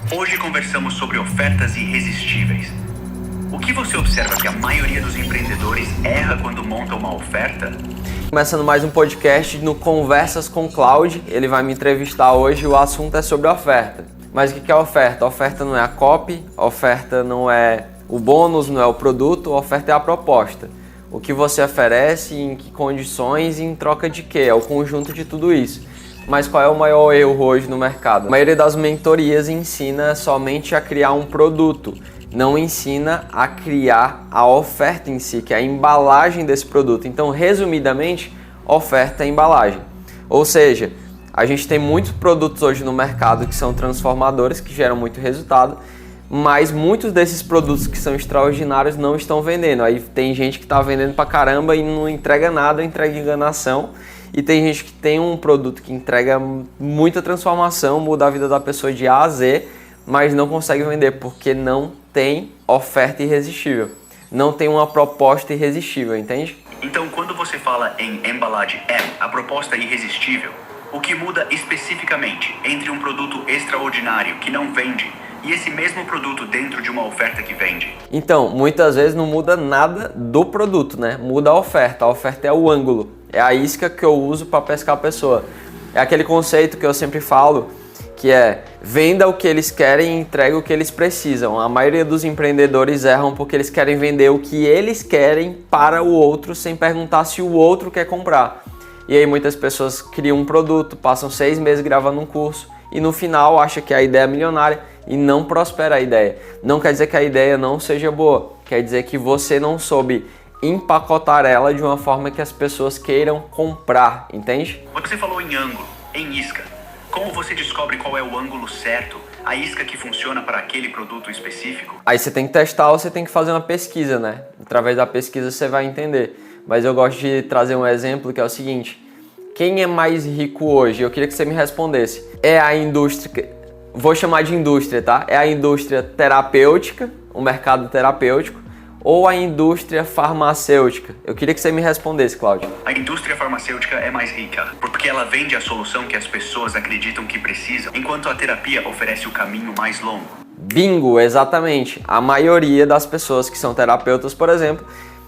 Hoje conversamos sobre ofertas irresistíveis. O que você observa que a maioria dos empreendedores erra quando monta uma oferta? Começando mais um podcast no Conversas com Cláudio. Ele vai me entrevistar hoje e o assunto é sobre oferta. Mas o que é oferta? A oferta não é a copy, a oferta não é o bônus, não é o produto, a oferta é a proposta. O que você oferece, em que condições e em troca de quê? É o conjunto de tudo isso. Mas qual é o maior erro hoje no mercado? A maioria das mentorias ensina somente a criar um produto, não ensina a criar a oferta em si, que é a embalagem desse produto. Então, resumidamente, oferta é embalagem. Ou seja, a gente tem muitos produtos hoje no mercado que são transformadores, que geram muito resultado, mas muitos desses produtos que são extraordinários não estão vendendo. Aí tem gente que está vendendo pra caramba e não entrega nada, entrega enganação. E tem gente que tem um produto que entrega muita transformação, muda a vida da pessoa de A a Z, mas não consegue vender porque não tem oferta irresistível. Não tem uma proposta irresistível, entende? Então, quando você fala em embalagem M, a proposta é irresistível, o que muda especificamente entre um produto extraordinário que não vende e esse mesmo produto dentro de uma oferta que vende? Então, muitas vezes não muda nada do produto, né? Muda a oferta. A oferta é o ângulo, é a isca que eu uso para pescar a pessoa. É aquele conceito que eu sempre falo, que é venda o que eles querem e entrega o que eles precisam. A maioria dos empreendedores erram porque eles querem vender o que eles querem para o outro sem perguntar se o outro quer comprar. E aí muitas pessoas criam um produto, passam 6 meses gravando um curso e no final acha que a ideia é milionária e não prospera a ideia. Não quer dizer que a ideia não seja boa, quer dizer que você não soube empacotar ela de uma forma que as pessoas queiram comprar, entende? Você falou em ângulo, em isca. Como você descobre qual é o ângulo certo, a isca que funciona para aquele produto específico? Aí você tem que testar ou você tem que fazer uma pesquisa, né? Através da pesquisa você vai entender. Mas eu gosto de trazer um exemplo que é o seguinte: quem é mais rico hoje? Eu queria que você me respondesse. É a indústria, vou chamar de indústria, tá? É a indústria terapêutica, o mercado terapêutico, ou a indústria farmacêutica? Eu queria que você me respondesse, Cláudio. A indústria farmacêutica é mais rica, porque ela vende a solução que as pessoas acreditam que precisam, enquanto a terapia oferece o caminho mais longo. Bingo, exatamente. A maioria das pessoas que são terapeutas, por exemplo,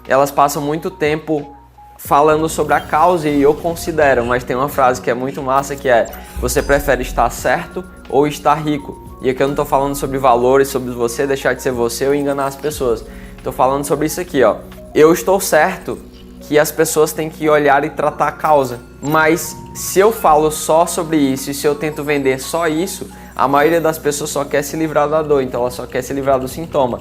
elas passam muito tempo falando sobre a causa e eu considero, mas tem uma frase que é muito massa que é: você prefere estar certo ou estar rico? E aqui eu não estou falando sobre valores, sobre você deixar de ser você ou enganar as pessoas. Estou falando sobre isso aqui, ó. Eu estou certo que as pessoas têm que olhar e tratar a causa, mas se eu falo só sobre isso e se eu tento vender só isso, a maioria das pessoas só quer se livrar da dor, então ela só quer se livrar do sintoma.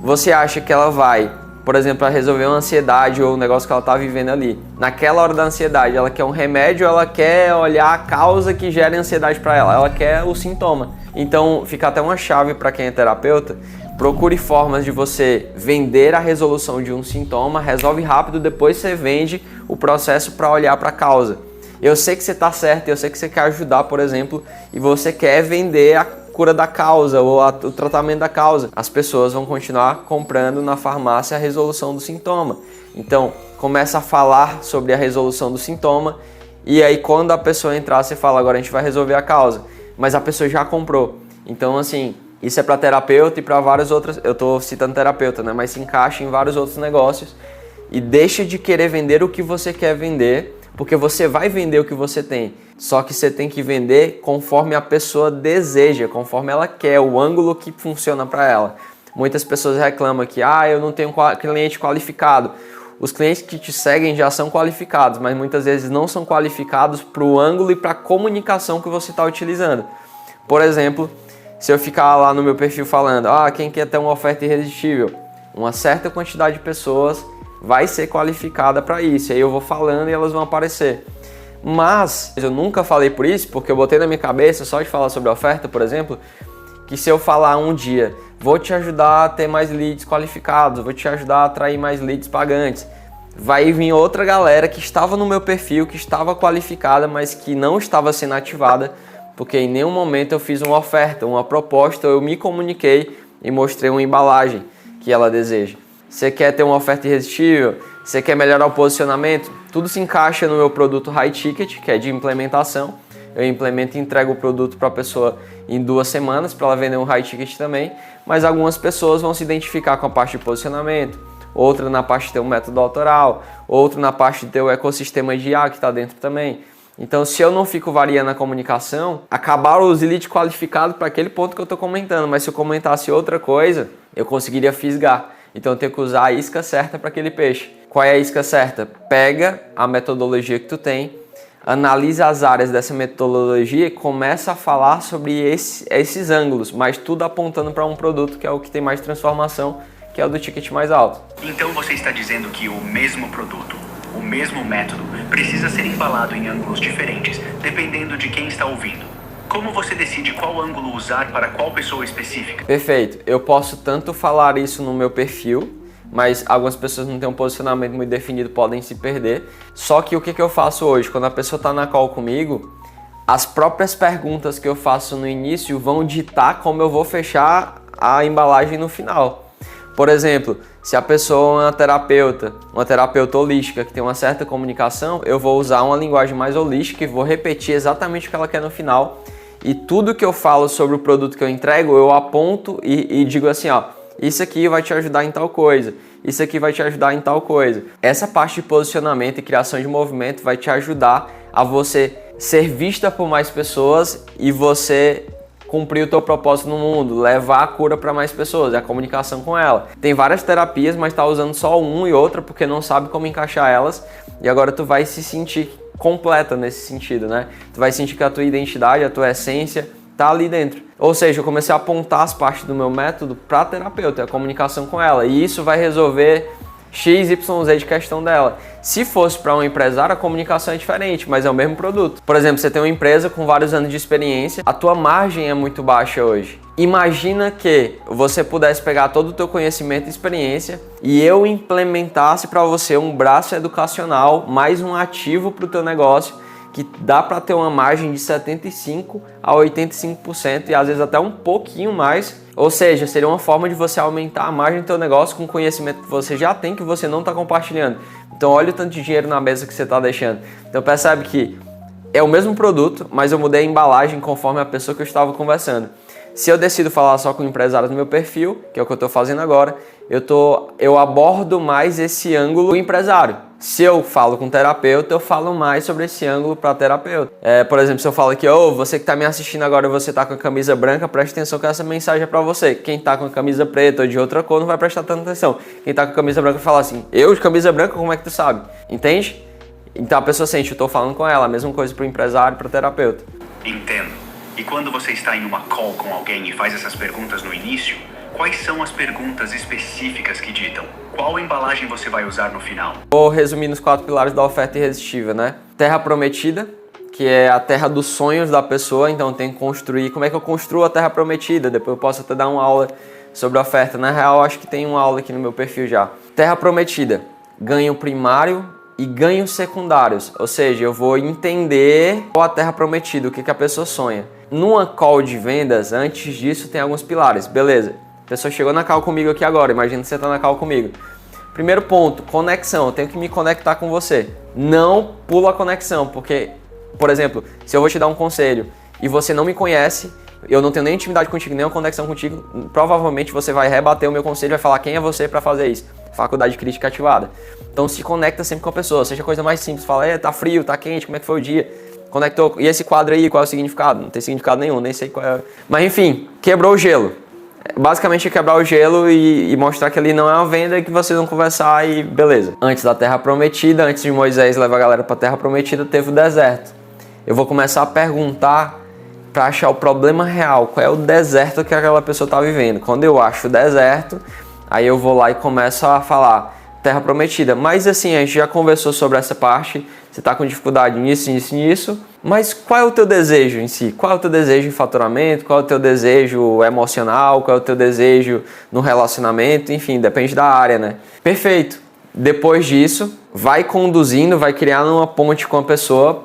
Você acha que ela vai, por exemplo, resolver uma ansiedade ou um negócio que ela está vivendo ali? Naquela hora da ansiedade, ela quer um remédio, ela quer olhar a causa que gera ansiedade para ela quer o sintoma. Então fica até uma chave para quem é terapeuta: procure formas de você vender a resolução de um sintoma, resolve rápido, depois você vende o processo para olhar para a causa. Eu sei que você está certo, eu sei que você quer ajudar, por exemplo, e você quer vender a cura da causa ou o tratamento da causa. As pessoas vão continuar comprando na farmácia a resolução do sintoma. Então, começa a falar sobre a resolução do sintoma e aí quando a pessoa entrar, você fala: agora a gente vai resolver a causa. Mas a pessoa já comprou. Então, assim, isso é para terapeuta e para várias outras. Eu estou citando terapeuta, né? Mas se encaixa em vários outros negócios. E deixa de querer vender o que você quer vender, porque você vai vender o que você tem. Só que você tem que vender conforme a pessoa deseja, conforme ela quer, o ângulo que funciona para ela. Muitas pessoas reclamam que eu não tenho cliente qualificado. Os clientes que te seguem já são qualificados, mas muitas vezes não são qualificados para o ângulo e para a comunicação que você está utilizando. Por exemplo, se eu ficar lá no meu perfil falando: quem quer ter uma oferta irresistível, uma certa quantidade de pessoas vai ser qualificada para isso. Aí eu vou falando e elas vão aparecer. Mas eu nunca falei por isso, porque eu botei na minha cabeça, só de falar sobre a oferta, por exemplo, que se eu falar um dia: vou te ajudar a ter mais leads qualificados, vou te ajudar a atrair mais leads pagantes, vai vir outra galera que estava no meu perfil, que estava qualificada, mas que não estava sendo ativada, porque em nenhum momento eu fiz uma oferta, uma proposta, eu me comuniquei e mostrei uma embalagem que ela deseja. Você quer ter uma oferta irresistível? Você quer melhorar o posicionamento? Tudo se encaixa no meu produto High Ticket, que é de implementação. eu implemento e entrego o produto para a pessoa em 2 semanas, para ela vender um high ticket também, mas algumas pessoas vão se identificar com a parte de posicionamento, outra na parte de ter um método autoral, outra na parte de ter o ecossistema de IA que está dentro também. Então, se eu não fico variando a comunicação, acabaram os leads qualificados para aquele ponto que eu estou comentando, mas se eu comentasse outra coisa, eu conseguiria fisgar. Então, eu tenho que usar a isca certa para aquele peixe. Qual é a isca certa? Pega a metodologia que tu tem, analisa as áreas dessa metodologia e começa a falar sobre esses ângulos, mas tudo apontando para um produto que é o que tem mais transformação, que é o do ticket mais alto. Então, você está dizendo que o mesmo produto, o mesmo método, precisa ser embalado em ângulos diferentes, dependendo de quem está ouvindo. Como você decide qual ângulo usar para qual pessoa específica? Perfeito. Eu posso tanto falar isso no meu perfil, mas algumas pessoas não têm um posicionamento muito definido, podem se perder. Só que o que eu faço hoje? Quando a pessoa está na call comigo, as próprias perguntas que eu faço no início vão ditar como eu vou fechar a embalagem no final. Por exemplo, se a pessoa é uma terapeuta holística que tem uma certa comunicação, eu vou usar uma linguagem mais holística e vou repetir exatamente o que ela quer no final. E tudo que eu falo sobre o produto que eu entrego, eu aponto e digo assim, ó, isso aqui vai te ajudar em tal coisa, isso aqui vai te ajudar em tal coisa. Essa parte de posicionamento e criação de movimento vai te ajudar a você ser vista por mais pessoas e você cumprir o teu propósito no mundo, levar a cura para mais pessoas, é a comunicação com ela. Tem várias terapias, mas tá usando só uma e outra porque não sabe como encaixar elas e agora tu vai se sentir completa nesse sentido, né? Tu vai sentir que a tua identidade, a tua essência tá ali dentro. Ou seja, eu comecei a apontar as partes do meu método para a terapeuta, a comunicação com ela, e isso vai resolver X, Y, Z de questão dela. Se fosse para um empresário, a comunicação é diferente, mas é o mesmo produto. Por exemplo, você tem uma empresa com vários anos de experiência, a tua margem é muito baixa hoje. Imagina que você pudesse pegar todo o teu conhecimento e experiência e eu implementasse para você um braço educacional, mais um ativo para o teu negócio, que dá para ter uma margem de 75% a 85% e às vezes até um pouquinho mais. Ou seja, seria uma forma de você aumentar a margem do teu negócio com conhecimento que você já tem, que você não está compartilhando. Então olha o tanto de dinheiro na mesa que você está deixando. Então percebe que é o mesmo produto, mas eu mudei a embalagem conforme a pessoa que eu estava conversando. Se eu decido falar só com empresários no meu perfil, que é o que eu estou fazendo agora, eu abordo mais esse ângulo do empresário. Se eu falo com terapeuta, eu falo mais sobre esse ângulo para terapeuta. Por exemplo, se eu falo aqui, você que está me assistindo agora, você está com a camisa branca, preste atenção que essa mensagem é para você. Quem está com a camisa preta ou de outra cor não vai prestar tanta atenção. Quem está com a camisa branca fala assim, eu de camisa branca, como é que tu sabe? Entende? Então a pessoa sente, eu estou falando com ela, a mesma coisa para o empresário e para o terapeuta. Entendo. E quando você está em uma call com alguém e faz essas perguntas no início, quais são as perguntas específicas que ditam qual embalagem você vai usar no final? Vou resumir nos 4 pilares da oferta irresistível, né? Terra prometida, que é a terra dos sonhos da pessoa, então tem que construir. Como é que eu construo a terra prometida? Depois eu posso até dar uma aula sobre a oferta. Na real, acho que tem uma aula aqui no meu perfil já. Terra prometida, ganho primário e ganhos secundários, ou seja, eu vou entender qual a terra prometida, o que a pessoa sonha. Numa call de vendas, antes disso tem alguns pilares, beleza. A pessoa chegou na call comigo aqui agora, imagina que você está na call comigo. Primeiro ponto, conexão, eu tenho que me conectar com você. Não pula a conexão, porque, por exemplo, se eu vou te dar um conselho e você não me conhece, eu não tenho nem intimidade contigo, nem uma conexão contigo, provavelmente você vai rebater o meu conselho e vai falar quem é você para fazer isso. Faculdade de crítica ativada. Então se conecta sempre com a pessoa, seja a coisa mais simples, fala, tá frio, tá quente, como é que foi o dia? Conectou, e esse quadro aí, qual é o significado? Não tem significado nenhum, nem sei qual é. Mas enfim, quebrou o gelo. Basicamente é quebrar o gelo e mostrar que ali não é uma venda, que vocês vão conversar e beleza. Antes da Terra Prometida, antes de Moisés levar a galera para a Terra Prometida, teve o deserto. Eu vou começar a perguntar para achar o problema real, qual é o deserto que aquela pessoa está vivendo. Quando eu acho o deserto, aí eu vou lá e começo a falar Terra Prometida. Mas assim, a gente já conversou sobre essa parte, você está com dificuldade nisso, mas qual é o teu desejo em si? Qual é o teu desejo em faturamento? Qual é o teu desejo emocional? Qual é o teu desejo no relacionamento? Enfim, depende da área, né? Perfeito. Depois disso, vai conduzindo, vai criando uma ponte com a pessoa,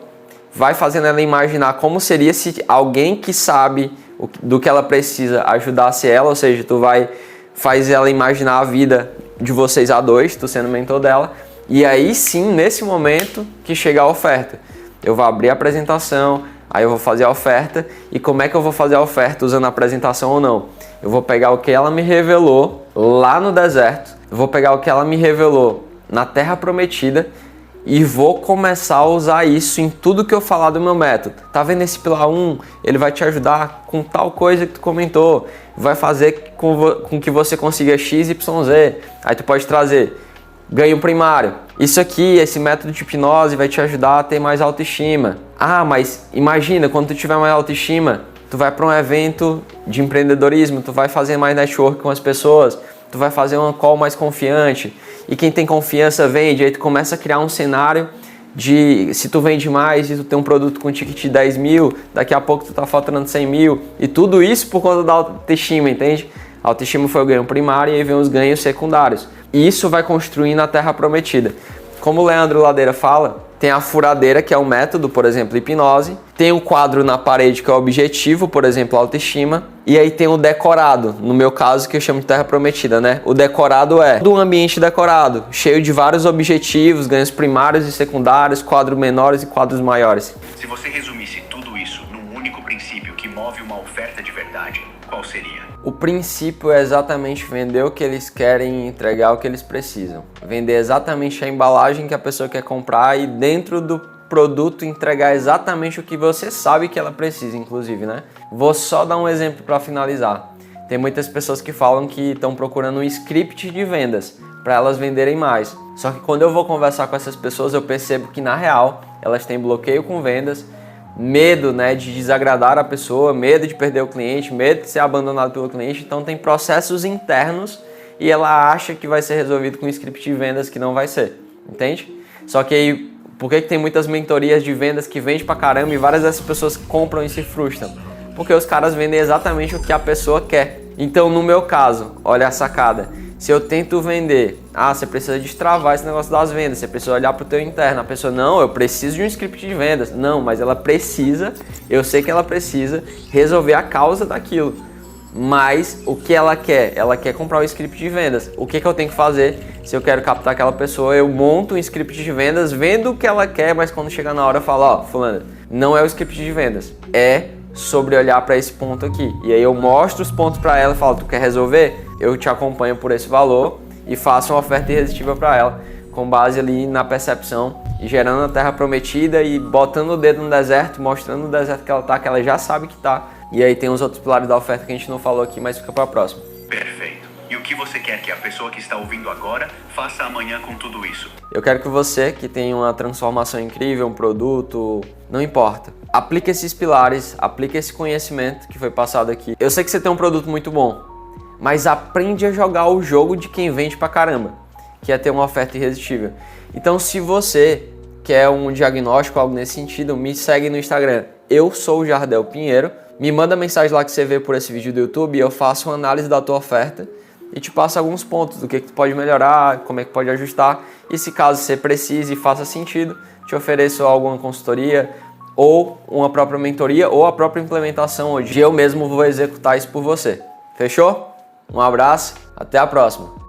vai fazendo ela imaginar como seria se alguém que sabe do que ela precisa ajudasse ela, ou seja, tu faz ela imaginar a vida de vocês a dois, tu sendo mentor dela, e aí sim, nesse momento que chega a oferta. Eu vou abrir a apresentação, Aí eu vou fazer a oferta. E como é que eu vou fazer a oferta usando a apresentação ou não? Eu vou pegar o que ela me revelou lá no deserto, eu vou pegar o que ela me revelou na Terra Prometida e vou começar a usar isso em tudo que eu falar do meu método. Tá vendo esse pilar 1? Ele vai te ajudar com tal coisa que tu comentou, vai fazer com que você consiga X, Y, Z. Aí tu pode trazer ganho primário. Isso aqui, esse método de hipnose vai te ajudar a ter mais autoestima. Ah, mas imagina, quando tu tiver mais autoestima, tu vai para um evento de empreendedorismo, tu vai fazer mais network com as pessoas, tu vai fazer uma call mais confiante. E quem tem confiança vende, aí tu começa a criar um cenário de se tu vende mais e tu tem um produto com ticket de 10 mil, daqui a pouco tu tá faturando 100 mil. E tudo isso por conta da autoestima, entende? A autoestima foi o ganho primário e aí vem os ganhos secundários. E isso vai construindo a Terra Prometida. Como o Leandro Ladeira fala, tem a furadeira, que é um método, por exemplo, hipnose. Tem o quadro na parede, que é o objetivo, por exemplo, autoestima. E aí tem o decorado, no meu caso, que eu chamo de Terra Prometida, né? O decorado é um ambiente decorado, cheio de vários objetivos, ganhos primários e secundários, quadros menores e quadros maiores. Se você resumisse tudo isso num único princípio que move uma oferta de verdade, qual seria? O princípio é exatamente vender o que eles querem e entregar o que eles precisam. Vender exatamente a embalagem que a pessoa quer comprar e dentro do produto entregar exatamente o que você sabe que ela precisa, inclusive, né? Vou só dar um exemplo para finalizar. Tem muitas pessoas que falam que estão procurando um script de vendas para elas venderem mais. Só que quando eu vou conversar com essas pessoas, eu percebo que na real elas têm bloqueio com vendas, medo, né, de desagradar a pessoa, medo de perder o cliente, medo de ser abandonado pelo cliente. Então tem processos internos e ela acha que vai ser resolvido com script de vendas, que não vai ser, entende? Só que aí, por que tem muitas mentorias de vendas que vendem pra caramba e várias dessas pessoas compram e se frustram? Porque os caras vendem exatamente o que a pessoa quer. Então no meu caso, olha a sacada, se eu tento vender, você precisa destravar esse negócio das vendas, você precisa olhar para o teu interno, a pessoa, não, eu preciso de um script de vendas. Não, mas ela precisa, eu sei que ela precisa resolver a causa daquilo. Mas o que ela quer? Ela quer comprar um script de vendas. O que eu tenho que fazer se eu quero captar aquela pessoa? Eu monto um script de vendas, vendo o que ela quer, mas quando chegar na hora eu falo, fulana, não é o script de vendas, é sobre olhar para esse ponto aqui. E aí eu mostro os pontos para ela e falo, tu quer resolver? Eu te acompanho por esse valor e faço uma oferta irresistível para ela, com base ali na percepção e gerando a Terra Prometida e botando o dedo no deserto, mostrando no deserto que ela já sabe que tá. E aí tem os outros pilares da oferta que a gente não falou aqui, mas fica para a próxima. Perfeito. E o que você quer que a pessoa que está ouvindo agora faça amanhã com tudo isso? Eu quero que você, que tem uma transformação incrível, um produto, não importa. Aplique esses pilares, aplique esse conhecimento que foi passado aqui. Eu sei que você tem um produto muito bom, mas aprende a jogar o jogo de quem vende pra caramba, que é ter uma oferta irresistível. Então, se você quer um diagnóstico, algo nesse sentido, me segue no Instagram. Eu sou o Jardel Pinheiro. Me manda mensagem lá que você vê por esse vídeo do YouTube e eu faço uma análise da tua oferta e te passo alguns pontos do que tu pode melhorar, como é que pode ajustar. E se caso você precise e faça sentido, te ofereço alguma consultoria ou uma própria mentoria ou a própria implementação, onde eu mesmo vou executar isso por você. Fechou? Um abraço, até a próxima.